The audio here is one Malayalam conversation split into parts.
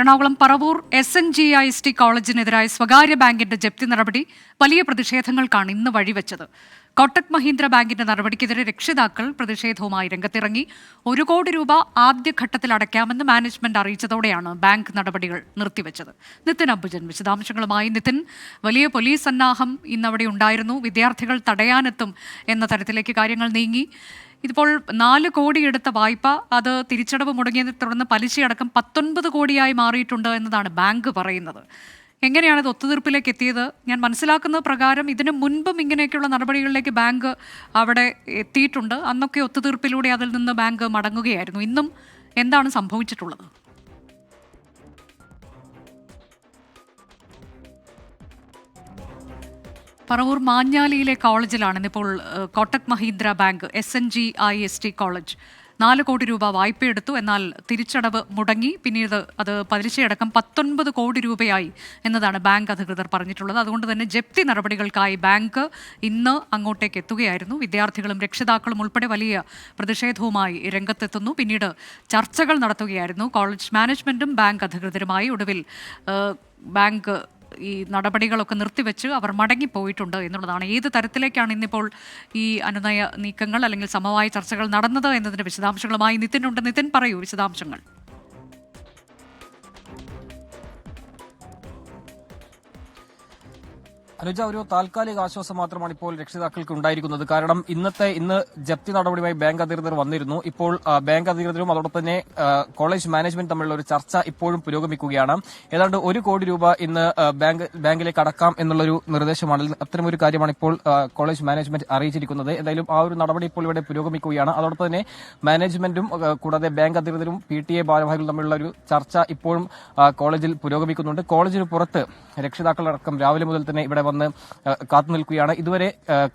എറണാകുളം പറവൂർ SNGIST കോളേജിനെതിരായ സ്വകാര്യ ബാങ്കിന്റെ ജപ്തി നടപടി വലിയ പ്രതിഷേധങ്ങൾക്കാണ് ഇന്ന് വഴിവെച്ചത്. കോട്ടക് മഹീന്ദ്ര ബാങ്കിന്റെ നടപടിക്കെതിരെ രക്ഷിതാക്കൾ പ്രതിഷേധവുമായി രംഗത്തിറങ്ങി. 1 കോടി രൂപ ആദ്യഘട്ടത്തിൽ അടയ്ക്കാമെന്ന് മാനേജ്മെന്റ് അറിയിച്ചതോടെയാണ് ബാങ്ക് നടപടികൾ നിർത്തിവെച്ചത്. നിതിൻ അംബുജൻ വിശദാംശങ്ങളുമായി. നിതിൻ, വലിയ പോലീസ് സന്നാഹം ഇന്നവിടെ ഉണ്ടായിരുന്നു. വിദ്യാർത്ഥികൾ തടയാനെത്തും എന്ന തരത്തിലേക്ക് കാര്യങ്ങൾ നീങ്ങി. ഇതിപ്പോൾ 4 കോടി എടുത്ത വായ്പ അത് തിരിച്ചടവ് മുടങ്ങിയതിനെ തുടർന്ന് പലിശയടക്കം 19 കോടിയായി മാറിയിട്ടുണ്ട് എന്നതാണ് ബാങ്ക് പറയുന്നത്. എങ്ങനെയാണ് ഇത് ഒത്തുതീർപ്പിലേക്ക് എത്തിയത്? ഞാൻ മനസ്സിലാക്കുന്ന പ്രകാരം ഇതിനു മുൻപും ഇങ്ങനെയൊക്കെയുള്ള നടപടികളിലേക്ക് ബാങ്ക് അവിടെ എത്തിയിട്ടുണ്ട്. അന്നൊക്കെ ഒത്തുതീർപ്പിലൂടെ അതിൽ നിന്ന് ബാങ്ക് മടങ്ങുകയായിരുന്നു. ഇന്നും എന്താണ് സംഭവിച്ചിട്ടുള്ളത്? പറവൂർ മാഞ്ഞാലിയിലെ കോളേജിലാണ് ഇന്നിപ്പോൾ Kotak Mahindra bank SNGIST college 4 കോടി രൂപ വായ്പയെടുത്തു. എന്നാൽ തിരിച്ചടവ് മുടങ്ങി. പിന്നീട് അത് പലിശയടക്കം 19 കോടി രൂപയായി എന്നതാണ് ബാങ്ക് അധികൃതർ പറഞ്ഞിട്ടുള്ളത്. അതുകൊണ്ട് തന്നെ ജപ്തി നടപടികൾക്കായി ബാങ്ക് ഇന്ന് അങ്ങോട്ടേക്ക് എത്തുകയായിരുന്നു. വിദ്യാർത്ഥികളും രക്ഷിതാക്കളും ഉൾപ്പെടെ വലിയ പ്രതിഷേധവുമായി രംഗത്തെത്തുന്നു. പിന്നീട് ചർച്ചകൾ നടത്തുകയായിരുന്നു കോളേജ് മാനേജ്മെന്റും ബാങ്ക് അധികൃതരുമായി. ഒടുവിൽ ബാങ്ക് ഈ നടപടികളൊക്കെ നിർത്തിവെച്ച് അവർ മടങ്ങിപ്പോയിട്ടുണ്ട് എന്നുള്ളതാണ്. ഏത് തരത്തിലേക്കാണ് ഇന്നിപ്പോൾ ഈ അനുനയ നീക്കങ്ങൾ അല്ലെങ്കിൽ സമവായ ചർച്ചകൾ നടന്നത് എന്നതിന്റെ വിശദാംശങ്ങളുമായി നിതിനുണ്ട്. നിതിൻ, പറയൂ വിശദാംശങ്ങൾ. അനുജ, ഒരു താൽക്കാലിക ആശ്വാസം മാത്രമാണ് ഇപ്പോൾ രക്ഷിതാക്കൾക്ക് ഉണ്ടായിരിക്കുന്നത്. കാരണം ഇന്ന് ജപ്തി നടപടിയുമായി ബാങ്ക് അധികൃതർ വന്നിരുന്നു. ഇപ്പോൾ ബാങ്ക് അധികൃതരും അതോടൊപ്പം തന്നെ കോളേജ് മാനേജ്മെന്റ് തമ്മിലുള്ള ഒരു ചർച്ച ഇപ്പോഴും പുരോഗമിക്കുകയാണ്. ഏതാണ്ട് 1 കോടി രൂപ ഇന്ന് ബാങ്കിലേക്ക് അടക്കാം എന്നുള്ളൊരു നിർദ്ദേശമാണ്. അത്തരമൊരു കാര്യമാണ് ഇപ്പോൾ കോളേജ് മാനേജ്മെന്റ് അറിയിച്ചിരിക്കുന്നത്. എന്തായാലും ആ ഒരു നടപടി ഇപ്പോൾ ഇവിടെ പുരോഗമിക്കുകയാണ്. അതോടൊപ്പം തന്നെ മാനേജ്മെന്റും കൂടാതെ ബാങ്ക് അധികൃതരും PTA ഭാരവാഹികളും തമ്മിലുള്ള ഒരു ചർച്ച ഇപ്പോഴും കോളേജിൽ പുരോഗമിക്കുന്നുണ്ട്. കോളേജിന് പുറത്ത് രക്ഷിതാക്കളടക്കം രാവിലെ മുതൽ തന്നെ ഇവിടെ വന്ന് കാത്തുനിൽക്കുകയാണ്. ഇതുവരെ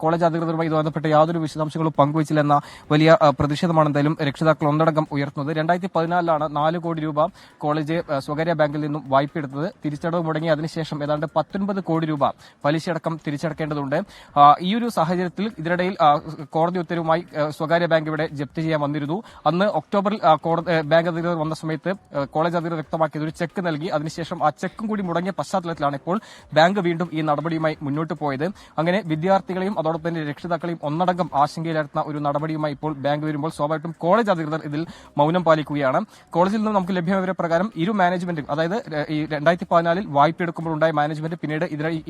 കോളേജ് അധികൃതരുമായി ഇത് ബന്ധപ്പെട്ട യാതൊരു വിശദാംശങ്ങളും പങ്കുവച്ചില്ലെന്ന വലിയ പ്രതിഷേധമാണ് എന്തായാലും രക്ഷിതാക്കൾ ഒന്നടങ്കം ഉയർത്തുന്നത്. 2014 4 കോടി രൂപ കോളേജ് സ്വകാര്യ ബാങ്കിൽ നിന്നും വായ്പയെടുത്തത്. തിരിച്ചടവ് മുടങ്ങി അതിനുശേഷം ഏതാണ്ട് 19 കോടി രൂപ പലിശയടക്കം തിരിച്ചടക്കേണ്ടതുണ്ട്. ഈ ഒരു സാഹചര്യത്തിൽ ഇതിനിടയിൽ കോടതി ഉത്തരവുമായി സ്വകാര്യ ബാങ്ക് ഇവിടെ ജപ്തി ചെയ്യാൻ വന്നിരുന്നു. അന്ന് ഒക്ടോബറിൽ ബാങ്ക് അധികൃതർ വന്ന സമയത്ത് കോളേജ് അധികൃതർ വ്യക്തമാക്കിയത് ഒരു ചെക്ക് നൽകി. അതിനുശേഷം ആ ചെക്കും കൂടി മുടങ്ങിയ പശ്ചാത്തലത്തിലാണ് ഇപ്പോൾ ബാങ്ക് വീണ്ടും ഈ നടപടിയുമായി മുന്നോട്ട് പോയത്. അങ്ങനെ വിദ്യാർത്ഥികളെയും അതോടൊപ്പം തന്നെ രക്ഷിതാക്കളെയും ഒന്നടങ്കം ആശങ്കയിലായിരുന്ന ഒരു നടപടിയുമായി ഇപ്പോൾ ബാങ്ക് വരുമ്പോൾ സ്വാഭാവികമായിട്ടും കോളേജ് അധികൃതർ ഇതിൽ മൗനം പാലിക്കുകയാണ്. കോളേജിൽ നിന്ന് നമുക്ക് ലഭ്യമായ പ്രകാരം ഇരു മാനേജ്മെന്റും, അതായത് ഈ 2014 വായ്പ എടുക്കുമ്പോൾ ഉണ്ടായ മാനേജ്മെന്റ് പിന്നീട്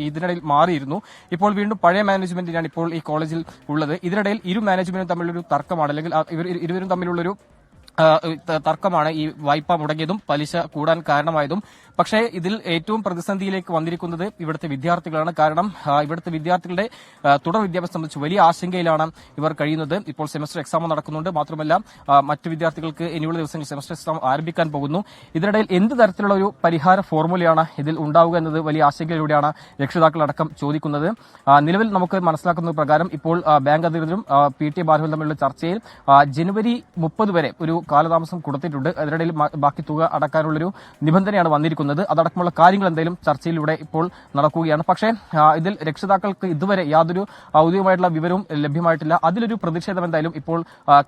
ഇതിനിടയിൽ മാറിയിരുന്നു. ഇപ്പോൾ വീണ്ടും പഴയ മാനേജ്മെന്റിനാണ് ഇപ്പോൾ ഈ കോളേജിൽ ഉള്ളത്. ഇതിനിടയിൽ ഇരു മാനേജ്മെന്റും തമ്മിലൊരു തർക്കമാണ്, അല്ലെങ്കിൽ ഇരുവരും തമ്മിലുള്ളൊരു തർക്കമാണ് ഈ വായ്പ മുടങ്ങിയതും പലിശ കൂടാൻ കാരണമായതും. പക്ഷേ ഇതിൽ ഏറ്റവും പ്രതിസന്ധിയിലേക്ക് വന്നിരിക്കുന്നത് ഇവിടുത്തെ വിദ്യാർത്ഥികളാണ്. കാരണം ഇവിടുത്തെ വിദ്യാർത്ഥികളുടെ തുടർ വിദ്യാഭ്യാസം സംബന്ധിച്ച് വലിയ ആശങ്കയിലാണ് ഇവർ കഴിയുന്നത്. ഇപ്പോൾ സെമസ്റ്റർ എക്സാം നടക്കുന്നുണ്ട്. മാത്രമല്ല മറ്റു വിദ്യാർത്ഥികൾക്ക് ഇനിയുള്ള ദിവസങ്ങളിൽ സെമസ്റ്റർ എക്സാം ആരംഭിക്കാൻ പോകുന്നു. ഇതിനിടയിൽ എന്ത് തരത്തിലുള്ള ഒരു പരിഹാര ഫോർമുലയാണ് ഇതിൽ ഉണ്ടാവുക എന്നത് വലിയ ആശങ്കയിലൂടെയാണ് രക്ഷിതാക്കളടക്കം ചോദിക്കുന്നത്. നിലവിൽ നമുക്ക് മനസ്സിലാക്കുന്ന പ്രകാരം ഇപ്പോൾ ബാങ്ക് അധികൃതരും PTA ഭാരവാഹികളും തമ്മിലുള്ള ചർച്ചയിൽ ജനുവരി 30 വരെ ഒരു കാലതാമസം കൊടുത്തിട്ടുണ്ട്. അതിനിടയിൽ ബാക്കി തുക അടക്കാനുള്ളൊരു നിബന്ധനയാണ് വന്നിരിക്കുന്നത്. അതടക്കമുള്ള കാര്യങ്ങൾ എന്തായാലും ചർച്ചയിലൂടെ ഇപ്പോൾ നടക്കുകയാണ്. പക്ഷേ ഇതിൽ രക്ഷിതാക്കൾക്ക് ഇതുവരെ യാതൊരു ഔദ്യോഗികമായിട്ടുള്ള വിവരവും ലഭ്യമായിട്ടില്ല. അതിലൊരു പ്രതിഷേധം എന്തായാലും ഇപ്പോൾ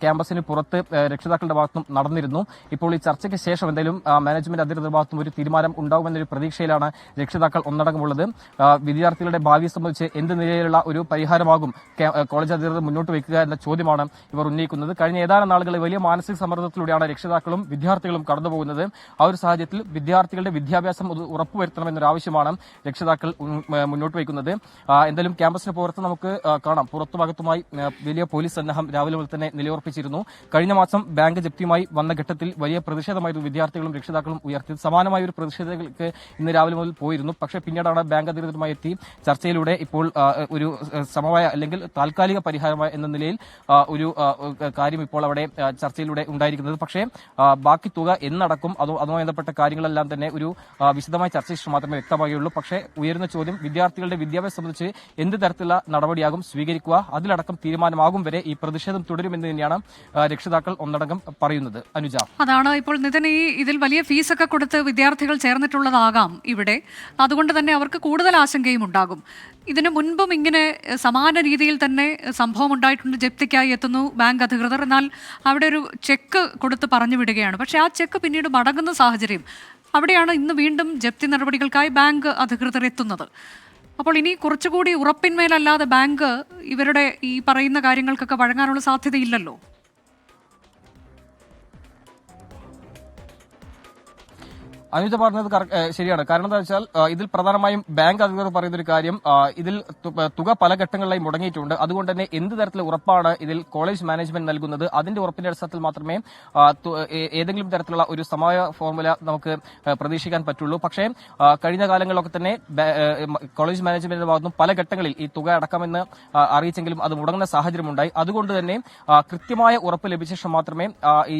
ക്യാമ്പസിന് പുറത്ത് രക്ഷിതാക്കളുടെ ഭാഗത്തും നടന്നിരുന്നു. ഇപ്പോൾ ഈ ചർച്ചയ്ക്ക് ശേഷം എന്തായാലും മാനേജ്മെന്റ് അധികൃതരുടെ ഭാഗത്തും ഒരു തീരുമാനം ഉണ്ടാകുമെന്നൊരു പ്രതീക്ഷയിലാണ് രക്ഷിതാക്കൾ ഒന്നടങ്കമുള്ളത്. വിദ്യാർത്ഥികളുടെ ഭാവിയെ സംബന്ധിച്ച് എന്ത് നിലയിലുള്ള ഒരു പരിഹാരമാകും കോളേജ് അധികൃതർ മുന്നോട്ട് വയ്ക്കുക എന്ന ചോദ്യമാണ് ഇവർ ഉന്നയിക്കുന്നത്. കഴിഞ്ഞ ഏതാനും നാളുകളിൽ വലിയ മാനസിക സമ്മർദ്ദത്തിലൂടെയാണ് രക്ഷിതാക്കളും വിദ്യാർത്ഥികളും കടന്നുപോകുന്നത്. ആ ഒരു സാഹചര്യത്തിൽ വിദ്യാർത്ഥികളുടെ വിദ്യാഭ്യാസം ഉറപ്പുവരുത്തണമെന്നൊരു ആവശ്യമാണ് രക്ഷിതാക്കൾ മുന്നോട്ട് വയ്ക്കുന്നത്. എന്തായാലും ക്യാമ്പസിന് പുറത്ത് നമുക്ക് കാണാം, പുറത്തു ഭാഗത്തുമായി വലിയ പോലീസ് സന്നാഹം രാവിലെ മുതൽ തന്നെ നിലയുറപ്പിച്ചിരുന്നു. കഴിഞ്ഞ മാസം ബാങ്ക് ജപ്തിയുമായി വന്ന ഘട്ടത്തിൽ വലിയ പ്രതിഷേധമായിരുന്നു വിദ്യാർത്ഥികളും രക്ഷിതാക്കളും ഉയർത്തിയത്. സമാനമായ ഒരു പ്രതിഷേധങ്ങൾക്ക് ഇന്ന് രാവിലെ മുതൽ പോയിരുന്നു. പക്ഷേ പിന്നീടാണ് ബാങ്ക് അധികൃതരുമായി എത്തി ചർച്ചയിലൂടെ ഇപ്പോൾ ഒരു സമവായ അല്ലെങ്കിൽ താൽക്കാലിക പരിഹാരമായ എന്ന നിലയിൽ ഒരു കാര്യം ഇപ്പോൾ അവിടെ ചർച്ചയിലൂടെ ഉണ്ടായിരിക്കുന്നത്. പക്ഷേ ബാക്കി തുക എന്നടക്കും അതുമായി ബന്ധപ്പെട്ട കാര്യങ്ങളെല്ലാം തന്നെ ഒരു വിശദമായ ചർച്ച ശേഷം മാത്രമേ വ്യക്തമാകുകയുള്ളൂ. പക്ഷേ ഉയരുന്ന ചോദ്യം വിദ്യാർത്ഥികളുടെ വിദ്യാഭ്യാസം സംബന്ധിച്ച് എന്ത് തരത്തിലുള്ള നടപടിയാകും സ്വീകരിക്കുക, അതിലടക്കം തീരുമാനമാകും വരെ ഈ പ്രതിഷേധം തുടരുമെന്ന് തന്നെയാണ് രക്ഷിതാക്കൾ ഒന്നടങ്കം പറയുന്നത്. അനുജ, അതാണ് ഇപ്പോൾ നിതിൻ, ഇതിൽ വലിയ ഫീസൊക്കെ കൊടുത്ത് വിദ്യാർത്ഥികൾ ചേർന്നിട്ടുള്ളതാകാം ഇവിടെ. അതുകൊണ്ട് തന്നെ അവർക്ക് കൂടുതൽ ആശങ്കയും ഉണ്ടാകും. ഇതിനു മുൻപും ഇങ്ങനെ സമാന രീതിയിൽ തന്നെ സംഭവം ഉണ്ടായിട്ടുണ്ട്. ജപ്തിക്കായി എത്തുന്നു ബാങ്ക് അധികൃതർ, എന്നാൽ അവിടെ ഒരു ചെക്ക് കൊടുത്ത് പറഞ്ഞു വിടുകയാണ്. പക്ഷേ ആ ചെക്ക് പിന്നീട് മടങ്ങുന്ന സാഹചര്യം അവിടെയാണ് ഇന്ന് വീണ്ടും ജപ്തി നടപടികൾക്കായി ബാങ്ക് അധികൃതർ എത്തുന്നത്. അപ്പോൾ ഇനി കുറച്ചുകൂടി ഉറപ്പിന്മേലല്ലാതെ ബാങ്ക് ഇവരുടെ ഈ പറയുന്ന കാര്യങ്ങൾക്കൊക്കെ വഴങ്ങാനുള്ള സാധ്യതയില്ലല്ലോ. അനുജ പറഞ്ഞത് ശരിയാണ്. കാരണം എന്താ വെച്ചാൽ ഇതിൽ പ്രധാനമായും ബാങ്ക് അധികൃതർ പറയുന്ന ഒരു കാര്യം, ഇതിൽ തുക പല ഘട്ടങ്ങളിലായി മുടങ്ങിയിട്ടുണ്ട്. അതുകൊണ്ട് തന്നെ എന്ത് തരത്തിലുള്ള ഉറപ്പാണ് ഇതിൽ കോളേജ് മാനേജ്മെന്റ് നൽകുന്നത്, അതിന്റെ ഉറപ്പിന്റെ അടിസ്ഥാനത്തിൽ മാത്രമേ ഏതെങ്കിലും തരത്തിലുള്ള ഒരു സമയ ഫോർമുല നമുക്ക് പ്രതീക്ഷിക്കാൻ പറ്റുള്ളൂ. പക്ഷേ കഴിഞ്ഞ കാലങ്ങളിലൊക്കെ തന്നെ കോളേജ് മാനേജ്മെന്റിന്റെ ഭാഗത്തുനിന്നും പല ഘട്ടങ്ങളിൽ ഈ തുക അടക്കാമെന്ന് അറിയിച്ചെങ്കിലും അത് മുടങ്ങുന്ന സാഹചര്യമുണ്ടായി. അതുകൊണ്ട് തന്നെ കൃത്യമായ ഉറപ്പ് ലഭിച്ച ശേഷം മാത്രമേ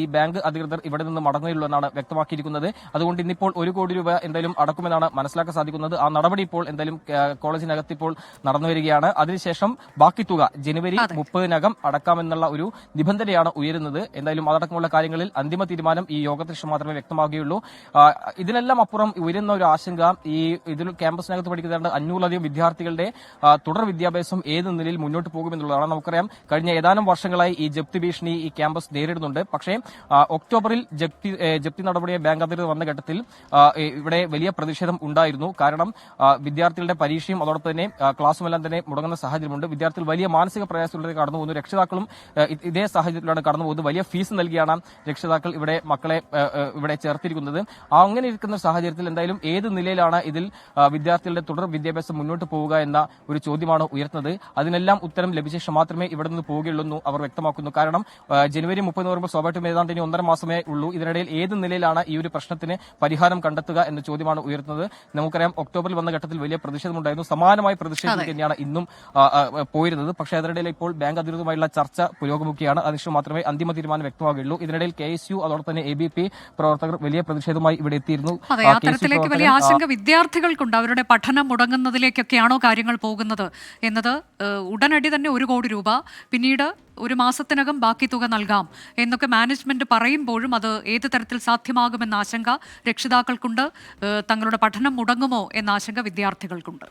ഈ ബാങ്ക് അധികൃതർ ഇവിടെ നിന്ന് മടങ്ങുകയുള്ളൂ എന്നാണ് വ്യക്തമാക്കിയിരിക്കുന്നത്. അതുകൊണ്ട് ഇന്നിപ്പോൾ 1 കോടി രൂപ എന്തായാലും അടക്കുമെന്നാണ് മനസ്സിലാക്കാൻ സാധിക്കുന്നത്. ആ നടപടി ഇപ്പോൾ എന്തായാലും കോളേജിനകത്ത് ഇപ്പോൾ നടന്നു വരികയാണ്. അതിനുശേഷം ബാക്കി തുക ജനുവരി 30-നകം അടക്കാമെന്നുള്ള ഒരു നിബന്ധനയാണ് ഉയരുന്നത്. എന്തായാലും അതടക്കമുള്ള കാര്യങ്ങളിൽ അന്തിമ തീരുമാനം ഈ യോഗത്തിന് ശേഷം മാത്രമേ വ്യക്തമാകുകയുള്ളൂ. ഇതിനെല്ലാം അപ്പുറം ഉയരുന്ന ഒരു ആശങ്ക, ഇതിൽ ക്യാമ്പസിനകത്ത് പഠിക്കുന്ന 500-ലധികം വിദ്യാർത്ഥികളുടെ തുടർ വിദ്യാഭ്യാസം ഏത് നിലയിൽ മുന്നോട്ട് പോകുമെന്നുള്ളതാണ്. നമുക്കറിയാം, കഴിഞ്ഞ ഏതാനും വർഷങ്ങളായി ഈ ജപ്തി ഭീഷണി ഈ ക്യാമ്പസ് നേരിടുന്നുണ്ട്. പക്ഷേ ഒക്ടോബറിൽ ജപ്തി നടപടിയെ ബാങ്ക് അധികൃതർ വന്ന ഘട്ടത്തിൽ ഇവിടെ വലിയ പ്രതിഷേധം ഉണ്ടായിരുന്നു. കാരണം വിദ്യാർത്ഥികളുടെ പരീക്ഷയും അതോടൊപ്പം തന്നെ ക്ലാസ്സുമെല്ലാം തന്നെ മുടങ്ങുന്ന സാഹചര്യമുണ്ട്. വിദ്യാർത്ഥികൾ വലിയ മാനസിക പ്രയാസത്തിലൂടെ കടന്നു പോകുന്നു. രക്ഷിതാക്കളും ഇതേ സാഹചര്യത്തിലാണ് കടന്നു പോകുന്നത്. വലിയ ഫീസ് നൽകിയാണ് രക്ഷിതാക്കൾ ഇവിടെ മക്കളെ ഇവിടെ ചേർത്തിരിക്കുന്നത്. അങ്ങനെ ഇരിക്കുന്ന സാഹചര്യത്തിൽ എന്തായാലും ഏത് നിലയിലാണ് ഇതിൽ വിദ്യാർത്ഥികളുടെ തുടർ വിദ്യാഭ്യാസം മുന്നോട്ട് പോവുക എന്ന ഒരു ചോദ്യമാണ് ഉയർത്തുന്നത്. അതിനെല്ലാം ഉത്തരം ലഭിച്ച ശേഷം മാത്രമേ ഇവിടെ നിന്ന് പോവുകയുള്ളൂ അവർ വ്യക്തമാക്കുന്നു. കാരണം ജനുവരി 30 എന്ന് പറയുമ്പോൾ സ്വാഭാവികമായിട്ടും ഏതാണ്ട് ഇനി 1.5 മാസമേ ഉള്ളൂ. ഇതിനിടയിൽ ഏത് നിലയിലാണ് ഈ ഒരു പ്രശ്നത്തിന് പരിഹാരം കണ്ടെത്തുക എന്ന ചോദ്യമാണ് ഉയർത്തുന്നത്. നമുക്കറിയാം, ഒക്ടോബറിൽ വന്ന ഘട്ടത്തിൽ വലിയ പ്രതിഷേധമുണ്ടായിരുന്നു. സമാനമായ പ്രതിഷേധം തന്നെയാണ് ഇന്നും പോയിരുന്നത്. പക്ഷേ അതിനിടയിൽ ഇപ്പോൾ ബാങ്ക് അധികൃതരുമായുള്ള ചർച്ച പുരോഗമിക്കുകയാണ്. അതിനുശേഷം മാത്രമേ അന്തിമ തീരുമാനം വ്യക്തമാകുകയുള്ളൂ. ഇതിനിടയിൽ KSU അതോടൊപ്പം തന്നെ ABP പ്രവർത്തകർ വലിയ പ്രതിഷേധവുമായി ഇവിടെ എത്തിയിരുന്നു. അത്തരത്തിലേക്ക് വലിയ ആശങ്ക വിദ്യാർത്ഥികൾക്കുണ്ട്. അവരുടെ പഠനം മുടങ്ങുന്നതിലേക്കൊക്കെയാണോ കാര്യങ്ങൾ പോകുന്നത് എന്നത് ഉടനടി തന്നെ 1 കോടി രൂപ, പിന്നീട് 1 മാസത്തിനകം ബാക്കി തുക നൽകാം എന്നൊക്കെ മാനേജ്മെന്റ് പറയുമ്പോഴും അത് ഏത് തരത്തിൽ സാധ്യമാകുമെന്ന ആശങ്ക രക്ഷിതാക്കൾക്കുണ്ട്. തങ്ങളുടെ പഠനം മുടങ്ങുമോ എന്ന ആശങ്ക വിദ്യാർത്ഥികൾക്കുണ്ട്.